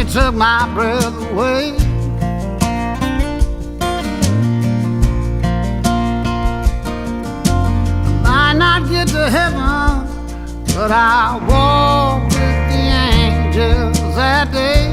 you took my breath away. I might not get to heaven, but I'll walk with the angels that day.